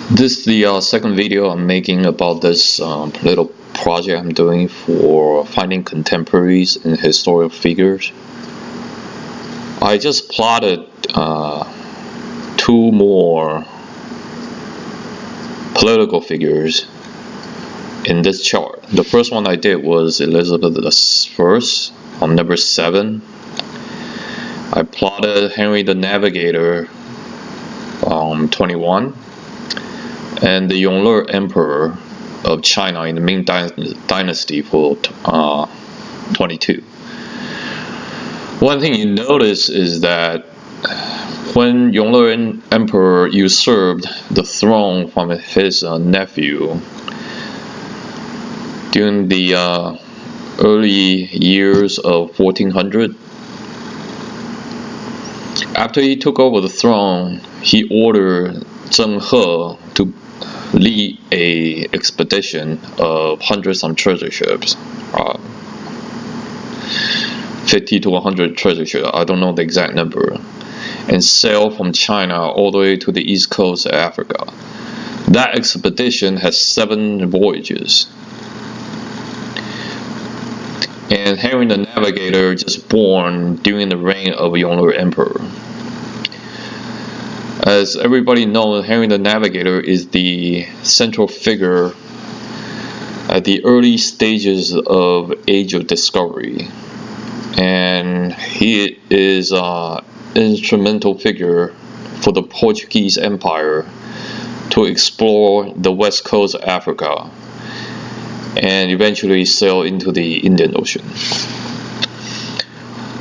This is the second video I'm making about this little project I'm doing for finding contemporaries and historical figures. I just plotted two more political figures in this chart. The first one I did was Elizabeth I on number 7. I plotted Henry the Navigator 21 and the Yongle Emperor of China in the Ming Dynasty for 22. One thing you notice is that when Yongle Emperor usurped the throne from his nephew during the early years of 1400, after he took over the throne, he ordered Zheng He to lead a expedition of hundreds of treasure ships, 50 to 100 treasure ships, I don't know the exact number, and sail from China all the way to the east coast of Africa. That expedition has 7 voyages. And Henry the Navigator just born during the reign of Yongle Emperor. As everybody knows, Henry the Navigator is the central figure at the early stages of Age of Discovery, and he is an instrumental figure for the Portuguese Empire to explore the west coast of Africa and eventually sail into the Indian Ocean.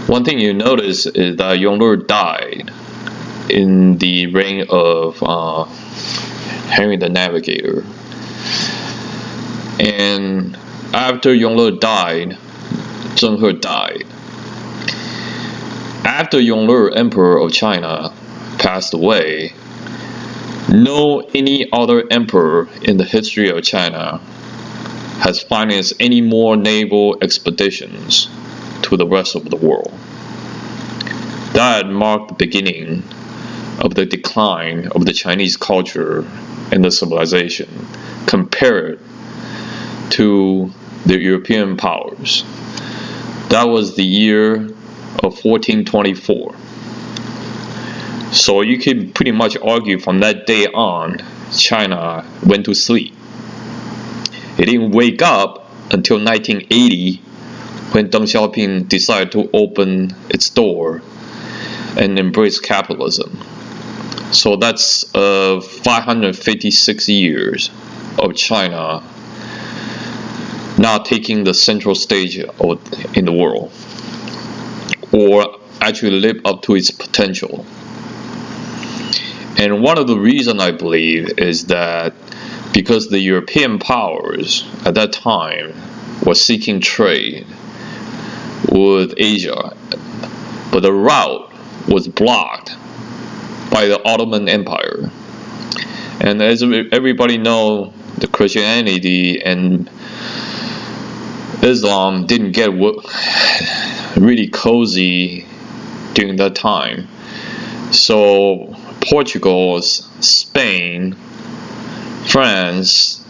One thing you notice is that Yongle died in the reign of Henry the Navigator, and after Yongle died, Zheng He died. After Yongle Emperor of China passed away, no any other emperor in the history of China has financed any more naval expeditions to the rest of the world. That marked the beginning of the decline of the Chinese culture and the civilization compared to the European powers. That was the year of 1424. So you could pretty much argue from that day on, China went to sleep. It didn't wake up until 1980 when Deng Xiaoping decided to open its door and embrace capitalism. So that's 556 years of China now taking the central stage in the world, or actually live up to its potential. And one of the reasons I believe is that because the European powers at that time were seeking trade with Asia, but the route was blocked by the Ottoman Empire. And as everybody knows, the Christianity and Islam didn't get really cozy during that time. So Portugal, Spain, France,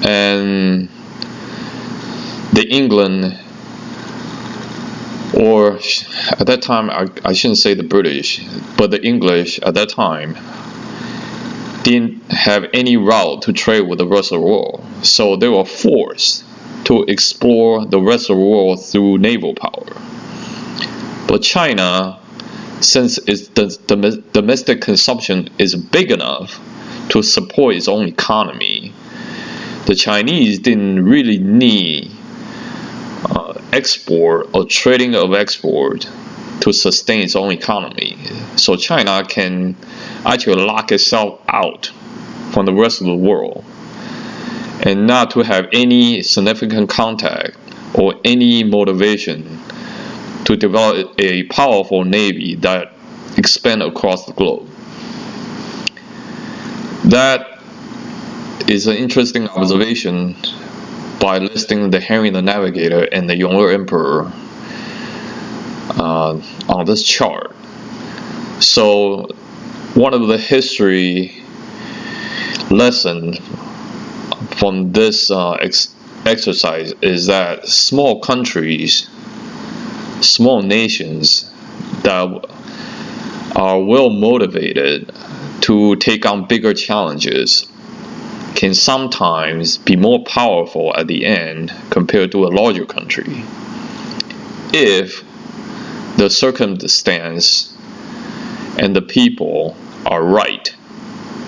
and the England, or at that time I shouldn't say the British, but the English at that time didn't have any route to trade with the rest of the world. So they were forced to explore the rest of the world through naval power. But China, since its domestic consumption is big enough to support its own economy, the Chinese didn't really need export or trading of export to sustain its own economy. So China can actually lock itself out from the rest of the world and not to have any significant contact or any motivation to develop a powerful navy that expand across the globe. That is an interesting observation by listing the Henry the Navigator and the Yongle Emperor on this chart. So one of the history lesson from this exercise is that small countries, small nations that are well motivated to take on bigger challenges can sometimes be more powerful at the end compared to a larger country if the circumstance and the people are right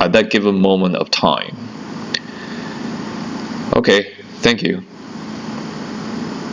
at that given moment of time. Okay, thank you.